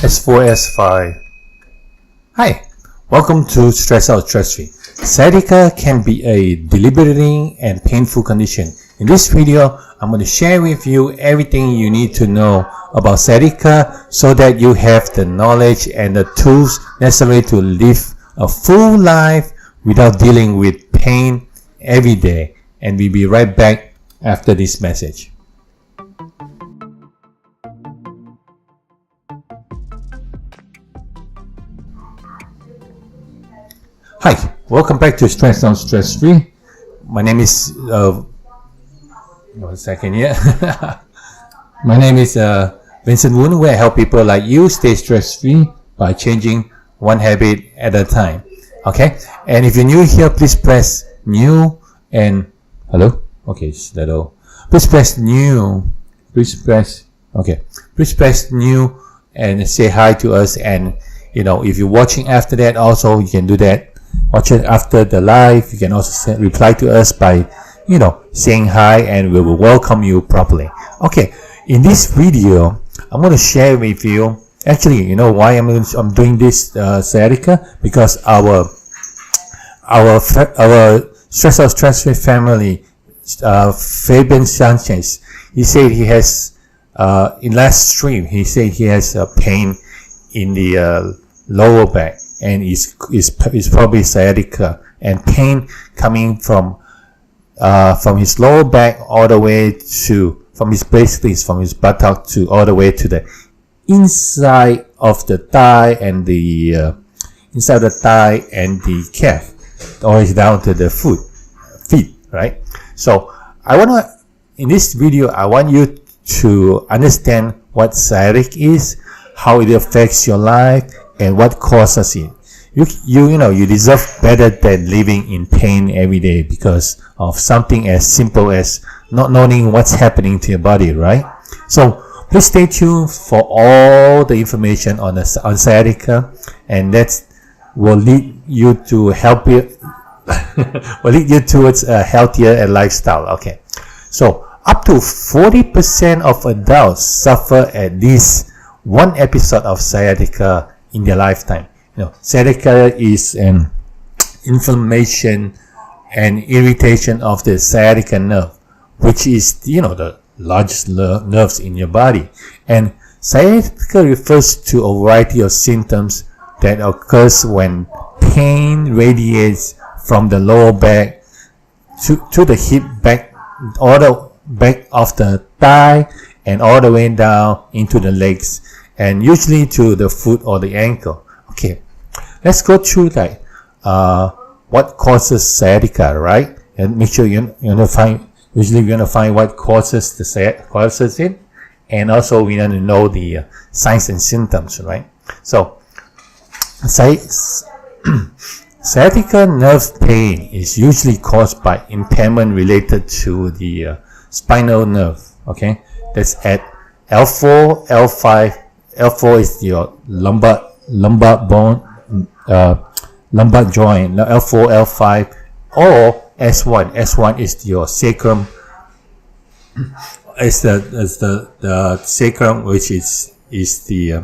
S4, S5. Hi, welcome to Stress Out, Stress Free. Sciatica can be a debilitating and painful condition. In this video, I'm going to share with you everything you need to know about sciatica so that you have the knowledge and the tools necessary to live a full life without dealing with pain every day. And we'll be right back after this message. Hi, welcome back to Stress Out, Stress Free. My name is one second here. My name is Vincent Woon, where I help people like you stay stress free by changing one habit at a time. Okay, and if you're new here, please press new and hello. Okay, it's little. Please press new. Please press new and say hi to us. And if you're watching after that, also you can do that. Watch it after the live. You can also reply to us by saying hi, and we will welcome you properly. Okay, in this video I'm going to share with you, actually, why I'm doing this sciatica, because our Stress Out, Stress Free family, Fabian Sanchez, he said he has in last stream he said he has pain in the lower back, and is probably sciatica, and pain coming from his lower back all the way to from his buttock to all the way to the inside of the thigh and the inside the thigh and the calf, all the way down to the feet, right? So in this video I want you to understand what sciatic is, how it affects your life, and what causes it. You deserve better than living in pain every day because of something as simple as not knowing what's happening to your body, right? So please stay tuned for all the information on sciatica, and that will lead you to will lead you towards a healthier lifestyle. Okay, so up to 40% of adults suffer at least one episode of sciatica in their lifetime. Sciatica is an inflammation and irritation of the sciatica nerve, which is the largest nerves in your body. And sciatica refers to a variety of symptoms that occurs when pain radiates from the lower back to the hip, back, all the back of the thigh, and all the way down into the legs, and usually to the foot or the ankle. Okay, let's go through what causes sciatica, right? And make sure you're gonna find what causes it, and also we need to know the signs and symptoms, right? So, sciatica nerve pain is usually caused by impairment related to the spinal nerve. Okay, that's at L4, L5. L4 is your lumbar bone, lumbar joint. L4, L5, or S1. S1 is your sacrum. It's the sacrum, which is the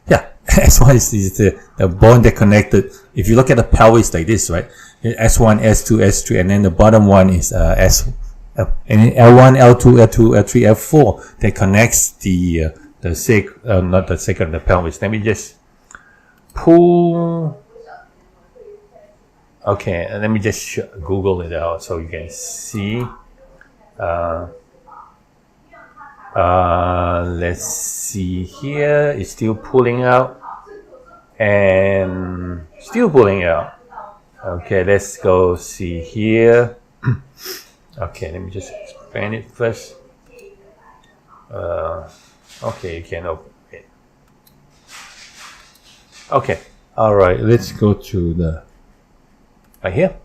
S1 is the bone that connected. If you look at the pelvis like this, right? S1, S2, S3, and then the bottom one is S. And L1, L2, L2, L3, L4 that connects the pelvis. Let me just pull. Okay, and let me just Google it out so you can see. Let's see here. It's still pulling out and still pulling out. Okay, let's go see here. Okay, let me just expand it first. Okay, you can open it. Okay, all right, let's go to the right here.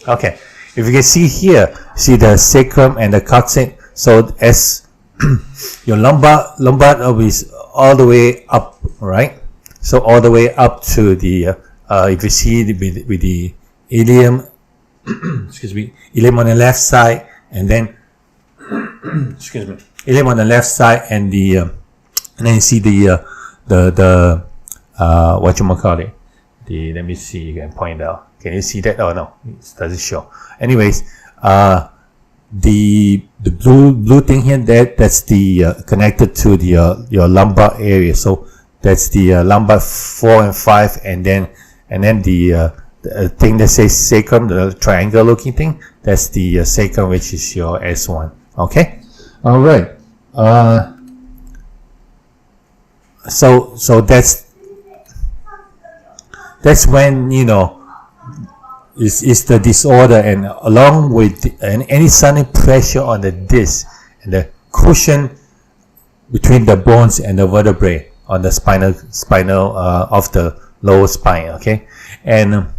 Okay, if you can see here, see the sacrum and the coccyx. So as your lumbar is all the way up, right? So all the way up to the if you see with the ilium, ilium on the left side, and then ilium on the left side, and the and then you see the what you call it, let me see, you can point out, can you see that? Oh no, it doesn't show. Anyways, the blue thing here, that's the connected to the your lumbar area. So that's the lumbar 4 and 5, and then the thing that says sacrum, the triangle looking thing, that's the sacrum, which is your S1. Okay, all right. So that's when, you know, is the disorder, and along with any sudden pressure on the disc and the cushion between the bones and the vertebrae on the spinal of the lower spine. Okay, and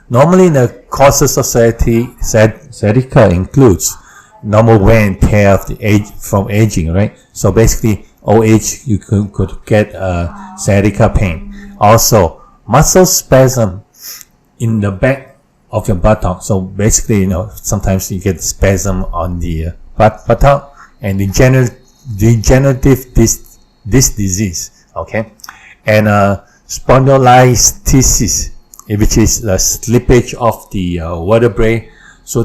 normally the causes of sciatica includes normal wear and tear of the from aging, right? So basically, old age, you could get sciatica pain. Also, muscle spasm in the back of your buttock. So basically, you know, sometimes you get spasm on the buttock, and degenerative disc disease. Okay, and spondylolisthesis, which is the slippage of the vertebrae, so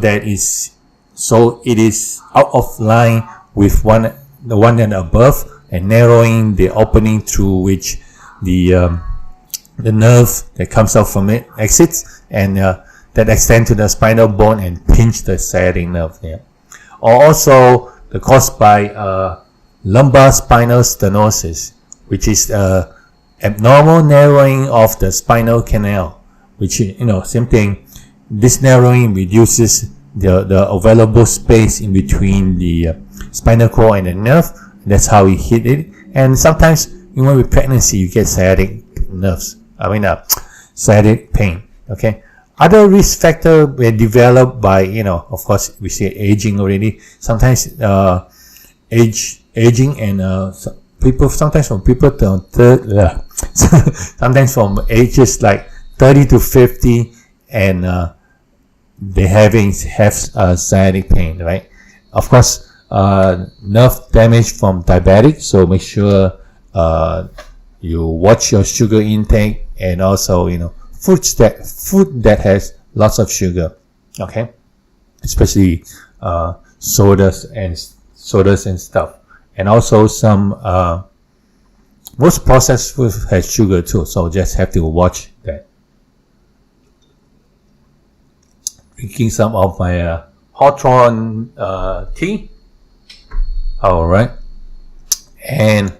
it is out of line with the one and above, and narrowing the opening through which the nerve that comes out from it exits, and that extend to the spinal bone and pinch the sciatic nerve there. Or also the caused by lumbar spinal stenosis, which is abnormal narrowing of the spinal canal, which, you know, same thing. This narrowing reduces the available space in between the spinal cord and the nerve. That's how we hit it. And sometimes, even with pregnancy, you get sciatic sciatic pain. Okay. Other risk factor were developed by, you know, of course, we say aging already. Sometimes aging and sometimes from ages like 30 to 50, and they have sciatic pain, right? Of course, nerve damage from diabetic, so make sure you watch your sugar intake, and also, you know, food that has lots of sugar. Okay, especially sodas and stuff, and also some most processed food has sugar too, so just have to watch that. Drinking some of my hawthorn tea. All right, and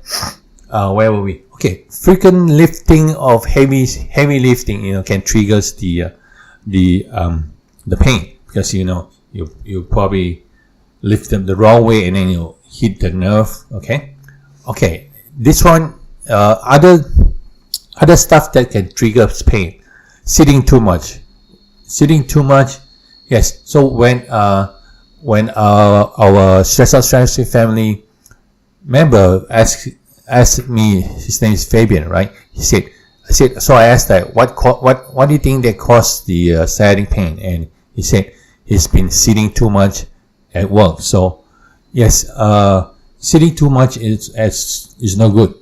where were we? Okay, frequent lifting of heavy lifting, you know, can triggers the pain, because, you know, you probably lift them the wrong way and then you hit the nerve. Okay, this one, other stuff that can trigger pain: sitting too much. Yes. So when our stress family member asked me, his name is Fabian, right? I asked that, what do you think that caused the sciatic pain? And he said he's been sitting too much at work. So yes, sitting too much is no good.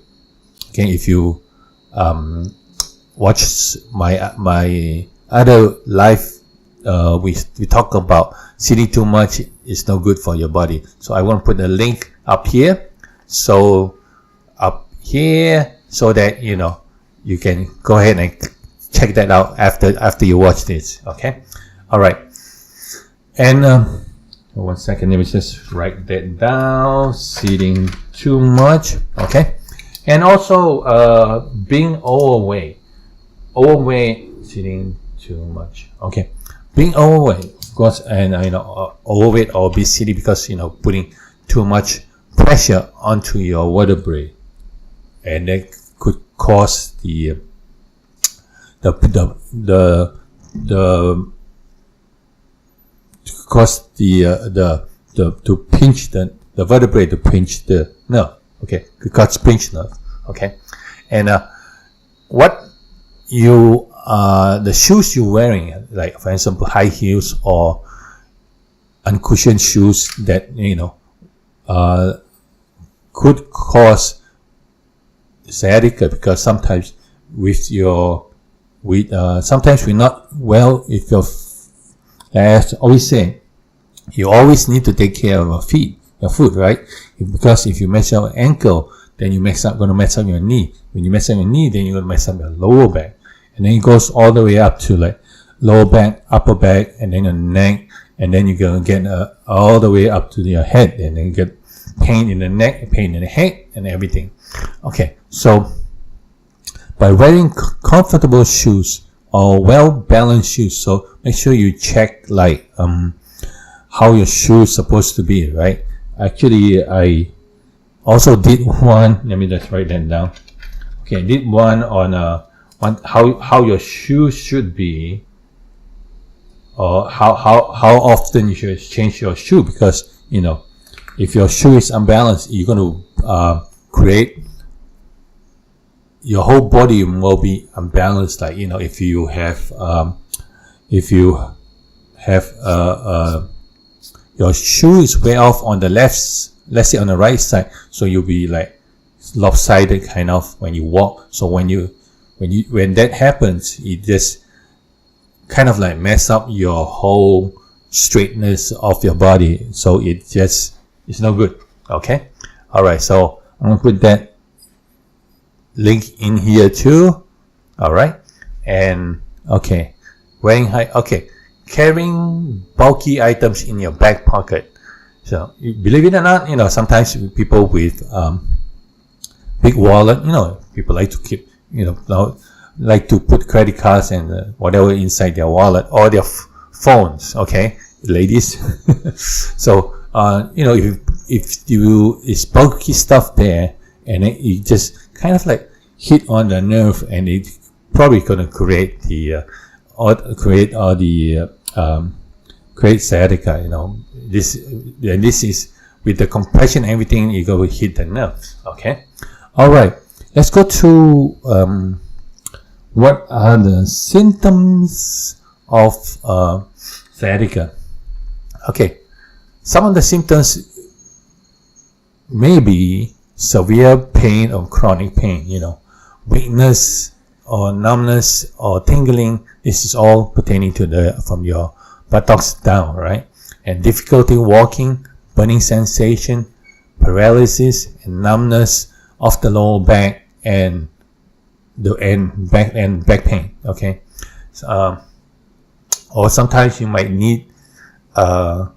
Okay, if you watch my other live, we talk about sitting too much is no good for your body. So I want to put a link up here. So so that, you know, you can go ahead and check that out after you watch this. Okay, all right. And 1 second, let me just write that down. Sitting too much. Okay, and also being overweight, sitting too much. Okay, being overweight, of course, and overweight or obesity, because, you know, putting too much pressure onto your vertebrae, and that could cause to pinch the vertebrae, to pinch the nerve. Okay, could cause pinch nerve. Okay, and what you the shoes you're wearing, like for example high heels or uncushioned shoes, that, you know, could cause sciatica, because sometimes sometimes we're not well if your, as I always say, you always need to take care of your foot, right? Because if you mess up your ankle, then going to mess up your knee. When you mess up your knee, then you're going to mess up your lower back. And then it goes all the way up to like lower back, upper back, and then your neck. And then you're going to get all the way up to your head. And then you get pain in the neck, pain in the head, and everything. Okay, so by wearing comfortable shoes or well-balanced shoes, so make sure you check like how your shoe is supposed to be, right? Actually, I also did one. Let me just write that down. Okay, I did one on how your shoe should be, or how often you should change your shoe, because if your shoe is unbalanced, you're going to create your whole body will be unbalanced. Like if you have your shoe is way off on the left, let's say on the right side, so you'll be like lopsided kind of when you walk. So when that happens, it just kind of like mess up your whole straightness of your body. So it's no good. Okay. All right. So I'm gonna put that link in here too. All right. And okay, wearing high. Okay. Carrying bulky items in your back pocket. So, believe it or not, sometimes people with big wallet, people like to keep, like to put credit cards and whatever inside their wallet or their phones. Okay, ladies. So, if you is bulky stuff there, and it just kind of like hit on the nerve, and it probably gonna create create sciatica. This is with the compression, everything, you go hit the nerves. Okay. All right. Let's go to what are the symptoms of sciatica. Okay. Some of the symptoms may be severe pain or chronic pain. Weakness or numbness or tingling. This is all pertaining to from your buttocks down, right? And difficulty walking, burning sensation, paralysis, and numbness of the lower back and back pain. Okay, or sometimes you might need you're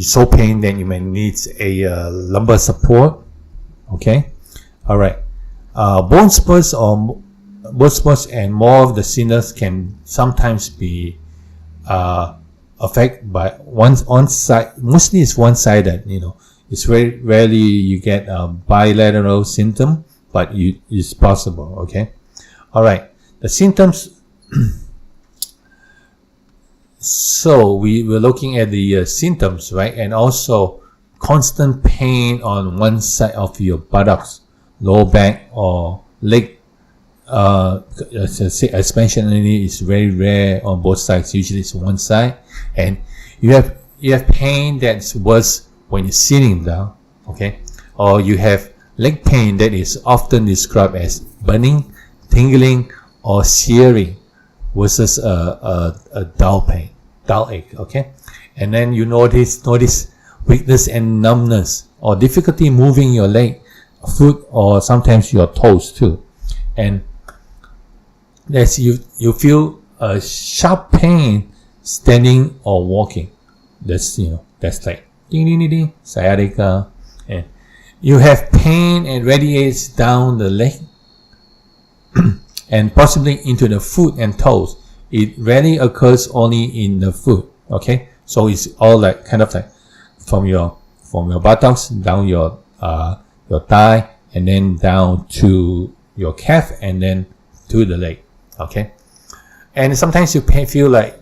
so pain that you might need a lumbar support. Okay, all right. Bone spurs and more of the signals can sometimes be affected by one side. Mostly it's one-sided. It's very rarely you get a bilateral symptom, but it's possible. Okay, all right. The symptoms. So we were looking at the symptoms, right? And also constant pain on one side of your buttocks, lower back or leg. As mentioned, it's very rare on both sides. Usually it's one side, and you have pain that's worse when you're sitting down. Okay, or you have leg pain that is often described as burning, tingling, or searing, versus a dull ache. Okay, and then you notice weakness and numbness, or difficulty moving your leg, foot, or sometimes your toes too, and that's you feel a sharp pain standing or walking. That's like ding ding ding ding, sciatica. And you have pain and radiates down the leg and possibly into the foot and toes. It rarely occurs only in the foot. Okay, so it's all like kind of like from your buttocks down your thigh, and then down to your calf, and then to the leg. Okay, and sometimes you feel like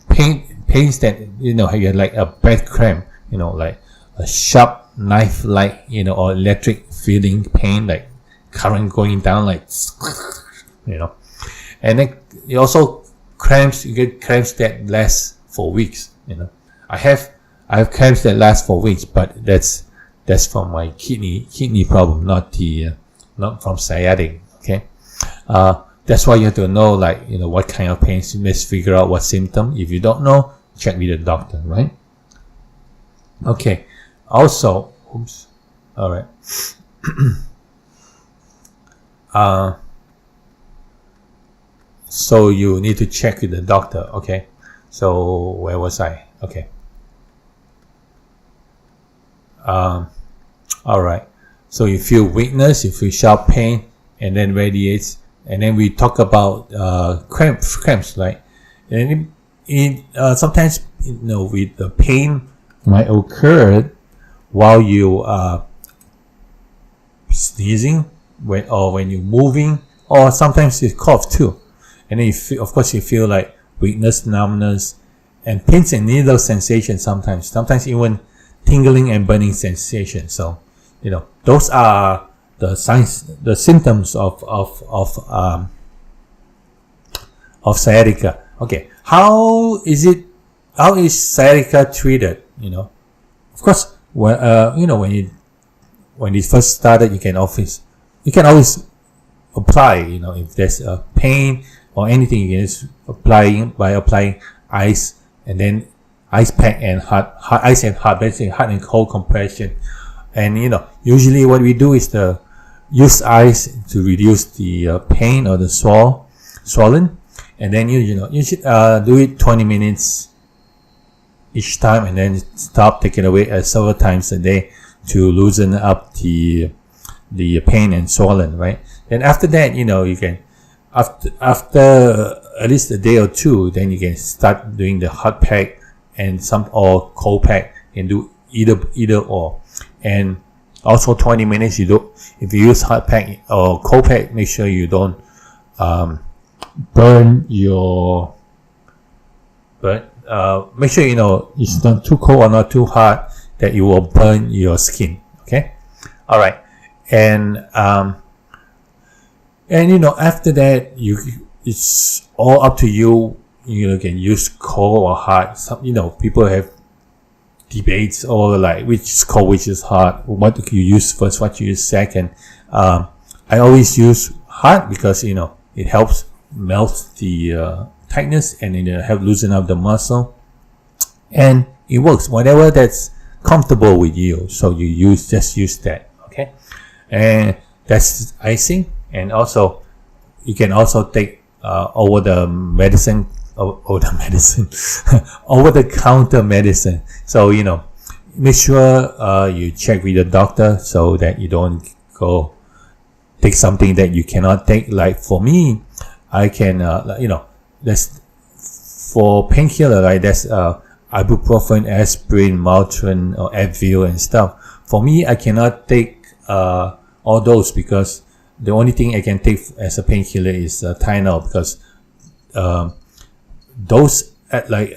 pains that you like a bad cramp, like a sharp knife-like, or electric feeling pain, like current going down, like and then you also cramps. You get cramps that last for weeks. I have cramps that last for weeks, but that's from my kidney problem, not not from sciatic. Okay, that's why you have to know, like, what kind of pain. You must figure out what symptom. If you don't know, check with the doctor, right? Okay. Also, oops. All right. So you need to check with the doctor. Okay. So where was I? Okay. All right. So you feel weakness, you feel sharp pain, and then radiates. And then we talk about cramps, right? And sometimes, with the pain might occur while you are sneezing, when you're moving, or sometimes you cough too. And then you feel like weakness, numbness, and pins and needle sensation sometimes even tingling and burning sensation. So, those are the signs, the symptoms of sciatica. Okay, how is sciatica treated? Of course, when it first started, you can always apply. If there's a pain or anything, you can just applying ice, and then ice pack and ice and hot, basically hot and cold compression. And usually what we do is to use ice to reduce the pain or the swollen, and then you should do it 20 minutes each time, and then stop, take it away several times a day to loosen up the pain and swollen, right? Then after that, you can after at least a day or two, then you can start doing the hot pack and or cold pack, and do either or. And also 20 minutes, if you use hot pack or cold pack, make sure you don't make sure it's not too cold or not too hot, that you will burn your skin. Okay, all right. And after that, it's all up to you. You can use cold or hot. People have debates over like which is cold, which is hot. What do you use first? What you use second? I always use hot because it helps melt the tightness, and it help loosen up the muscle, and it works. Whatever that's comfortable with you, so you just use that. Okay, and that's icing. And also, you can also take over the counter medicine. So make sure you check with the doctor so that you don't go take something that you cannot take. Like for me, I can that's for painkiller, right? That's ibuprofen, aspirin, Motrin, or Advil and stuff. For me, I cannot take all those, because the only thing I can take as a painkiller is Tylenol, because those like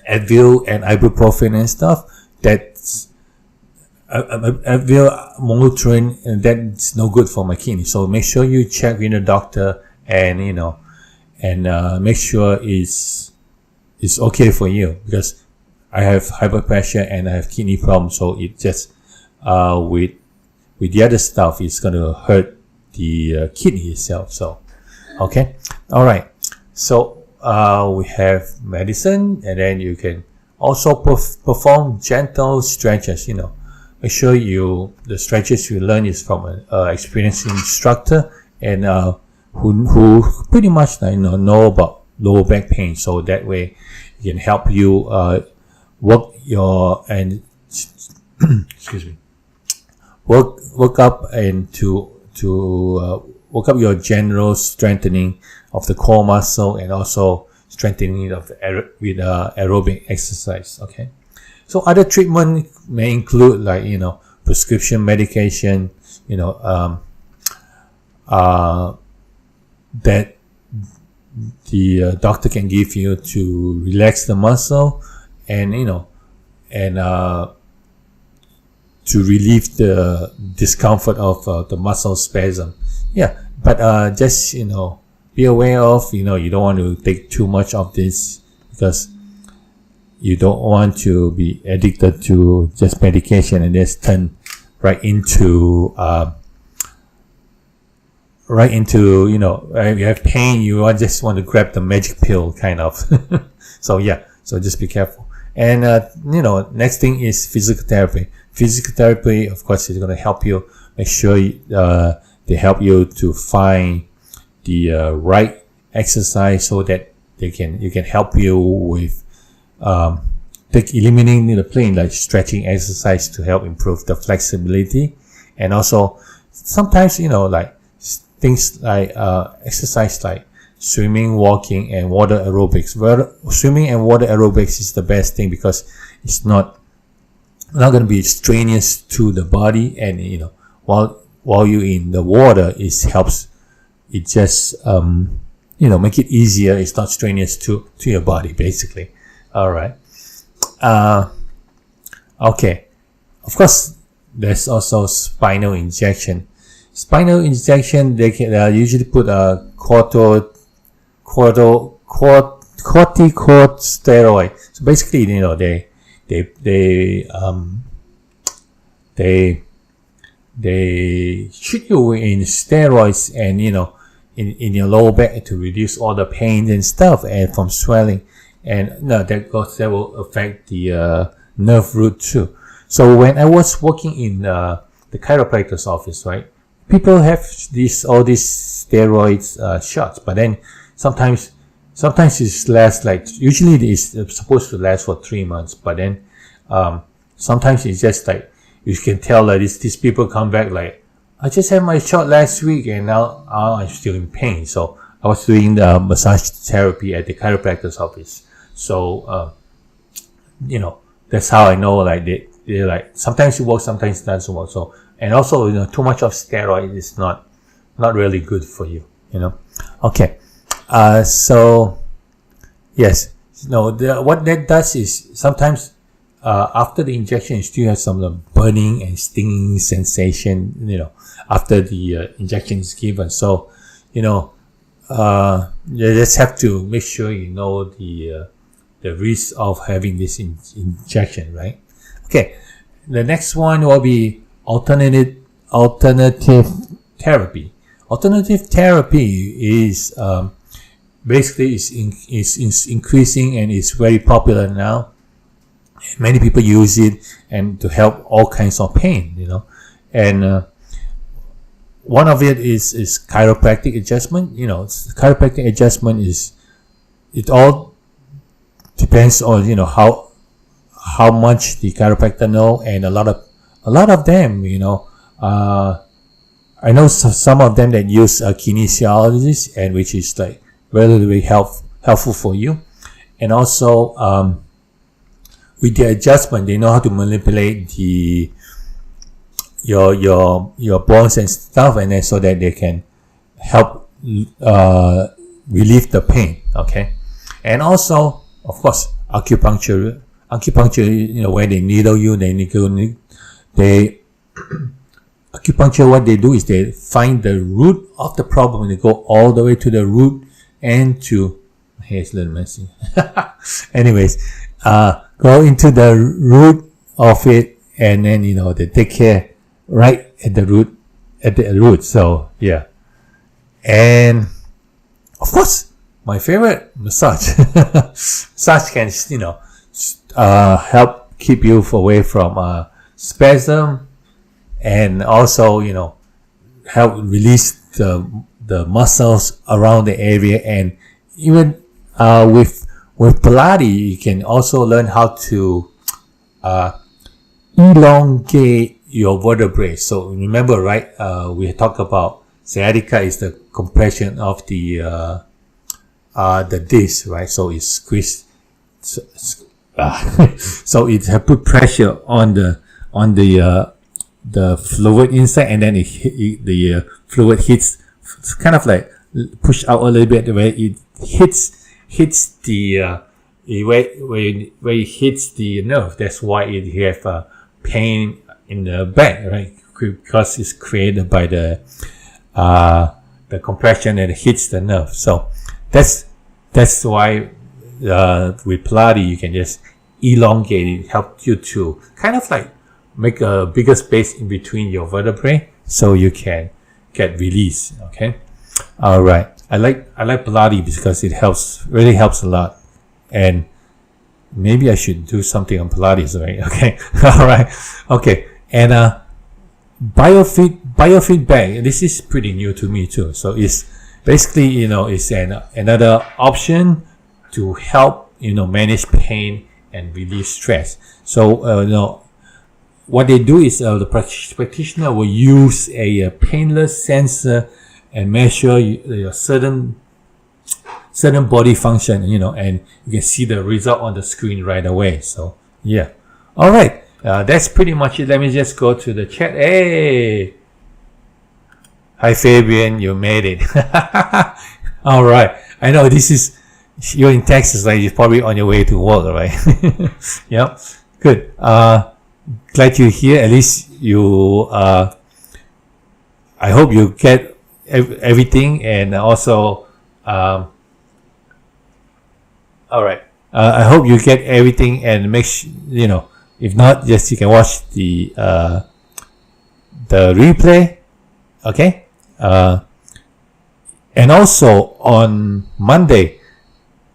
Advil and ibuprofen and stuff, that's Advil, Motrin, and that's no good for my kidney. So make sure you check with the doctor, and make sure it's okay for you, because I have hyperpressure and I have kidney problems. So it just with the other stuff, it's going to hurt the kidney itself. So, okay. All right. So, we have medicine, and then you can also perform gentle stretches. Make sure the stretches you learn is from an experienced instructor, and who pretty much know about lower back pain. So that way, it can help you work your excuse me. Work up and to work up your general strengthening of the core muscle, and also strengthening of with aerobic exercise. Okay, so other treatment may include like prescription medication, that the doctor can give you to relax the muscle, and to relieve the discomfort of the muscle spasm. Yeah, but just be aware of you don't want to take too much of this, because you don't want to be addicted to just medication and just turn right into right into, if you have pain, you just want to grab the magic pill, kind of. So yeah, so just be careful. And next thing is physical therapy. Physical therapy, of course, is going to help you make sure they help you to find the right exercise, so that you can help you with eliminating the pain, like stretching exercise to help improve the flexibility. And also sometimes like things like exercise like swimming, walking, and water aerobics. Swimming and water aerobics is the best thing, because it's not going to be strenuous to the body, and while you're in the water, it helps. It just make it easier. It's not strenuous to your body, basically. All right. Okay. Of course, there's also spinal injection. Spinal injection, they can usually put a corticosteroid. So basically, they shoot you in steroids, and in your lower back, to reduce all the pain and stuff, and from swelling, and that will affect the nerve root too. So when I was working in the chiropractor's office, right, people have all these steroids shots, but then sometimes it lasts, like, usually it's supposed to last for 3 months, but then sometimes it's just like, you can tell that these people come back like, I just had my shot last week and now I'm still in pain. So I was doing the massage therapy at the chiropractor's office. So that's how I know, like, they're like, sometimes it works, sometimes it doesn't work. So, and also, too much of steroid is not really good for you, Okay. So yes, what that does is, sometimes after the injection, you still have some burning and stinging sensation, after the injection is given. So, you just have to make sure the risk of having this injection, right? Okay. The next one will be alternative therapy. Alternative therapy is basically is increasing, and is very popular now. Many people use it, and to help all kinds of pain, and one of it is chiropractic adjustment. Chiropractic adjustment it all depends on how much the chiropractor know, and a lot of them, I know some of them that use a kinesiologist, and which is like very helpful for you. And also with the adjustment, they know how to manipulate your bones and stuff, and then so that they can help relieve the pain. Okay. And also, of course, acupuncture, where they needle you, acupuncture, what they do is they find the root of the problem, and they go all the way to the root, and here's a little messy. Anyways, go into the root of it, and then, they take care right at the root, So, yeah. And, of course, my favorite, massage. Massage can, help keep you away from spasm, and also, help release the muscles around the area. And even with Pilates, you can also learn how to elongate your vertebrae. So remember, right? We talked about sciatica is the compression of the disc, right? So it's squeezed. So it have put pressure on the fluid inside, and then the fluid hits, it's kind of like push out a little bit, where it hits the where it hits the nerve. That's why it have pain in the back, right? Because it's created by the compression that hits the nerve. So that's why with Pilates you can just elongate it. Help you to kind of like make a bigger space in between your vertebrae, so you can get released. Okay. All right. I like Pilates because it really helps a lot. And maybe I should do something on Pilates, right? Okay. All right. Okay. And biofeedback. This is pretty new to me too. So it's basically, it's another option to help, manage pain and relieve stress. So, what they do is the practitioner will use a painless sensor and measure your certain body function, and you can see the result on the screen right away. So, yeah. All right. That's pretty much it. Let me just go to the chat. Hey! Hi, Fabian. You made it. All right. I know you're in Texas, right? You're probably on your way to work, right? Yep. Good. Glad you're here. At least you, I hope you get everything, and also, all right. I hope you get everything, and make sure, if not, just you can watch the replay. Okay. And also on Monday,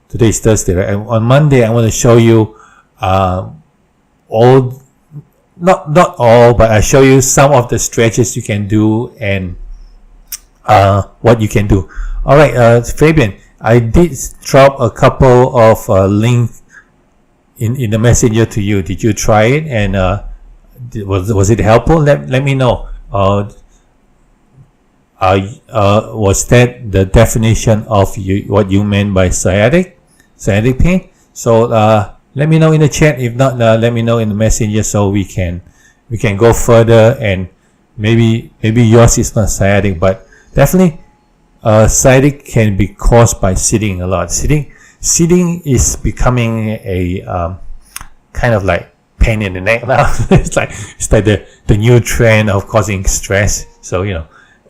today is Thursday, right? And on Monday, I want to show you, not all, but I show you some of the stretches you can do and what you can do. All right, Fabian, I did drop a couple of links in the messenger to you. Did you try it? And was it helpful? Let me know. Was that the definition of what you meant by sciatic pain? So let me know in the chat. If not, let me know in the messenger so we can go further, and maybe yours is not sciatic, but definitely sciatic can be caused by sitting a lot. Sitting is becoming a kind of like pain in the neck now. it's like the new trend of causing stress. So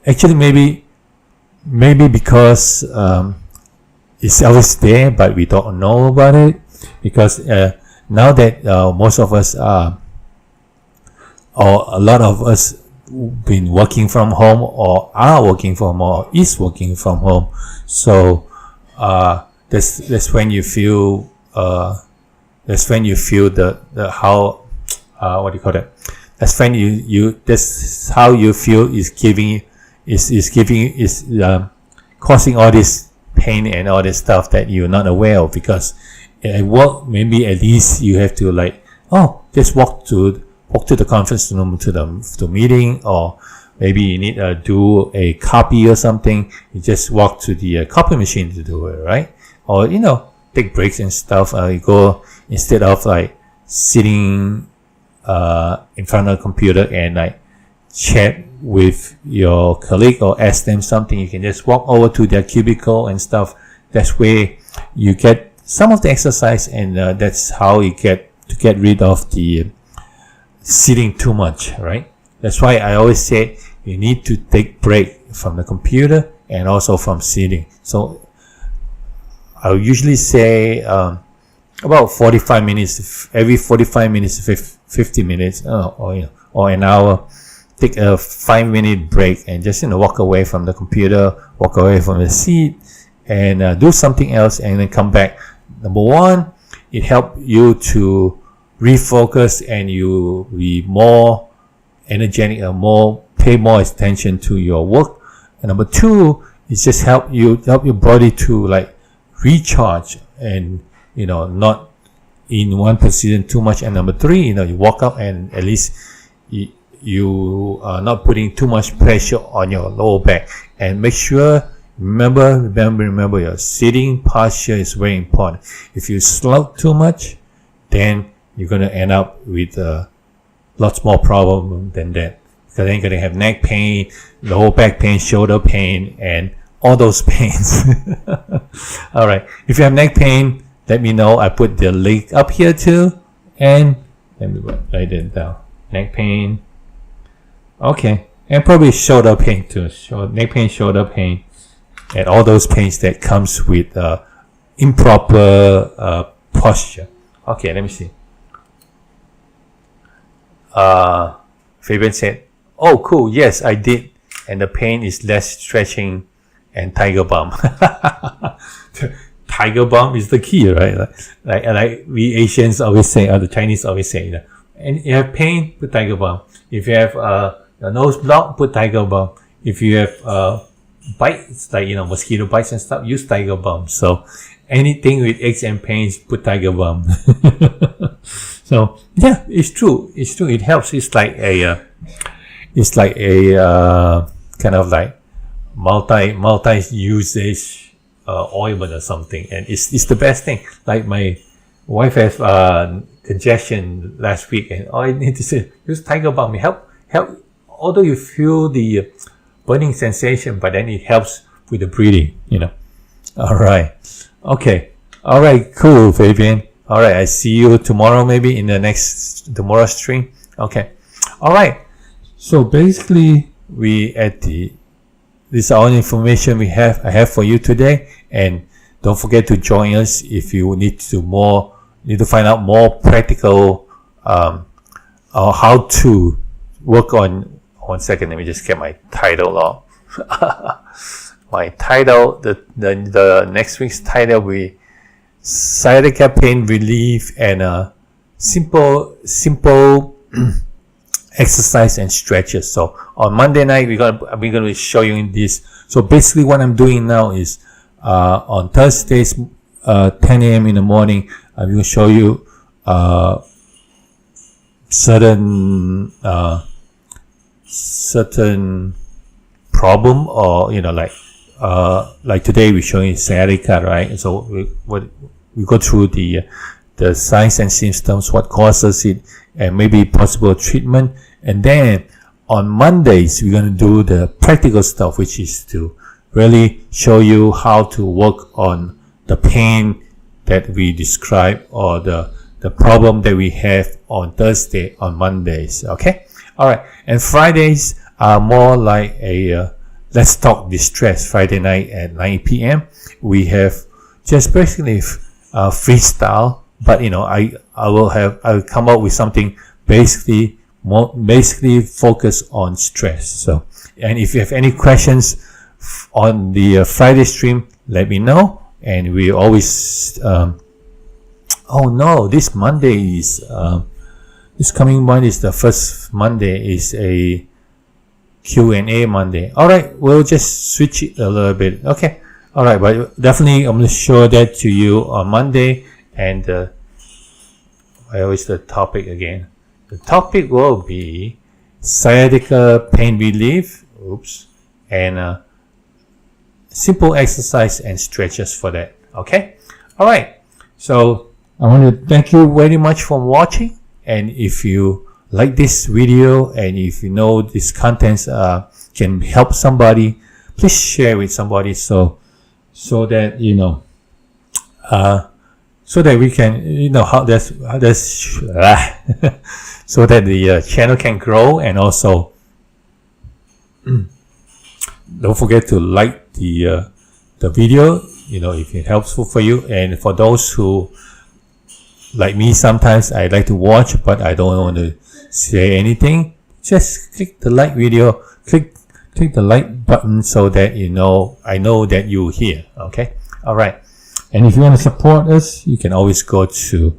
actually maybe because it's always there, but we don't know about it, because now that most of us or a lot of us been working from home, or are working from home, or is working from home, so that's when you feel the how what do you call that? That's when that's how you feel is causing all this pain and all this stuff that you're not aware of, because at work maybe at least you have to just walk to the conference room, to the meeting, or maybe you need to do a copy or something. You just walk to the copy machine to do it, right? Or take breaks and stuff. You go, instead of sitting in front of a computer and chat with your colleague or ask them something, you can just walk over to their cubicle and stuff. That's where you get some of the exercise, and that's how you get rid of the sitting too much, right? That's why I always say you need to take break from the computer and also from sitting. So I'll usually say about 45 minutes, every 45 minutes, 50 minutes, or an hour, take a 5-minute break and just walk away from the computer, walk away from the seat, and do something else, and then come back. Number one, it helps you to refocus, and you be more energetic, pay more attention to your work. And number two, it just help your body to recharge, and not in one position too much. And number three, you walk up, and at least you are not putting too much pressure on your lower back. And make sure, remember your sitting posture is very important. If you slouch too much, then you're going to end up with lots more problem than that, because then you're going to have neck pain, lower back pain, shoulder pain, and all those pains. All right. If you have neck pain, let me know. I put the link up here too. And let me write it down. Neck pain. Okay. And probably shoulder pain too. Neck pain, shoulder pain, and all those pains that comes with improper posture. Okay, let me see. Fabian said, "Oh, cool. Yes, I did and the pain is less stretching and tiger balm. Tiger balm is the key, right? Like we Asians always say, or the Chinese always say, and you have pain, put tiger balm. If you have a nose block, put tiger balm. If you have bites, like mosquito bites and stuff, use tiger balm. So anything with aches and pains, put tiger balm. So yeah, it's true. It helps. It's like a kind of like multi usage ointment or something, and it's the best thing. Like my wife has congestion last week, and all I need to say, use tiger balm. Help. Although you feel the burning sensation, but then it helps with the breathing. All right. Okay. All right. Cool, Fabian. All right. I see you tomorrow, maybe in the next tomorrow stream. Okay. All right. So basically, this is all the information I have for you today, and don't forget to join us if you need to find out more practical or how to work on. 1 second, let me just get my title off. My title, the next week's title will be Sciatica Pain Relief and simple exercise and stretches. So on Monday night, we're gonna show you this. So basically, what I'm doing now is on Thursdays, 10 a.m. in the morning, I'm gonna show you certain problem, or like today we're showing sciatica, right? So we go through the signs and symptoms, what causes it, and maybe possible treatment. And then on Mondays we're going to do the practical stuff, which is to really show you how to work on the pain that we describe, or the problem that we have on Thursday, on Mondays. Okay. All right. And Fridays are more like a Let's Talk Distress Friday night at 9 p.m. We have just basically freestyle, but I'll come up with something basically focused on stress. So, and if you have any questions on the Friday stream, let me know. And we always this Monday is this coming Monday is the first Monday, is a Q&A Monday. All right, we'll just switch it a little bit. Okay. All right, but definitely I'm going to show that to you on Monday. And where is the topic again? The topic will be sciatica pain relief. And simple exercise and stretches for that. Okay. All right. So I want to thank you very much for watching. And if you like this video, and if you know this contents can help somebody, please share with somebody, so that so that we can so that the channel can grow. And also don't forget to like the video, if it's helpful for you. And for those who, like me, sometimes I like to watch, but I don't want to say anything, just click the like video, click the like button, so that I know that you're here. Okay. All right. And if you want to support us, you can always go to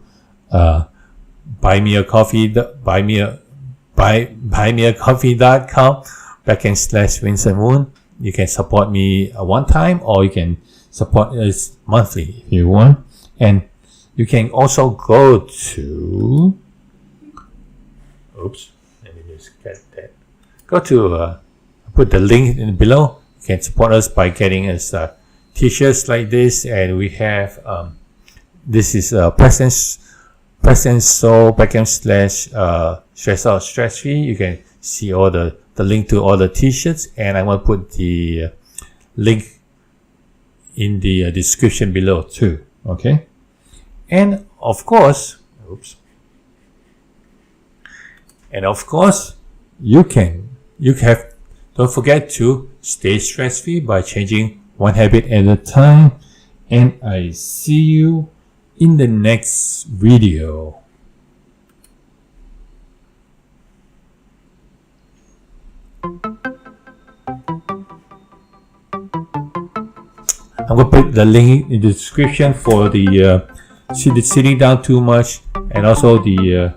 buymeacoffee.com/Vincent Moon. You can support me one time, or you can support us monthly if you want. And you can also go to, let me just get that. Go to, put the link in below. You can support us by getting us t-shirts like this. And we have, this is Presence Soul /stress out stress free. You can see all the link to all the t-shirts. And I want to put the link in the description below too. Okay. And of course, don't forget to stay stress-free by changing one habit at a time. And I see you in the next video. I'm going to put the link in the description for the sitting down too much, and also the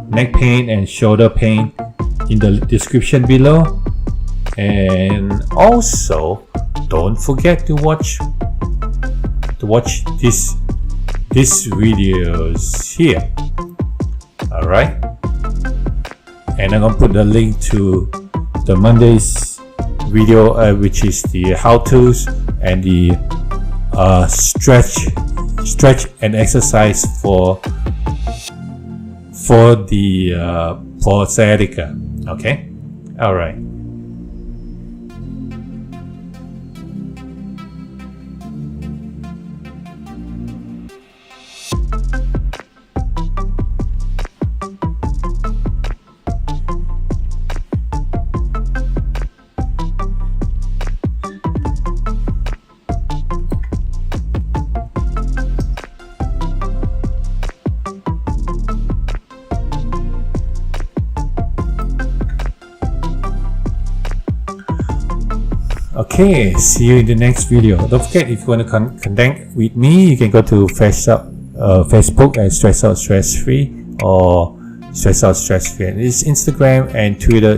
neck pain and shoulder pain in the description below. And also don't forget to watch these videos here. Alright, and I'm gonna put the link to the Monday's video, which is the how-tos and the stretch and exercise for sciatica. Okay, all right. Okay, see you in the next video. Don't forget, if you want to connect with me, you can go to Facebook at Stress Out Stress Free, or Stress Out Stress Free. It's Instagram, and Twitter is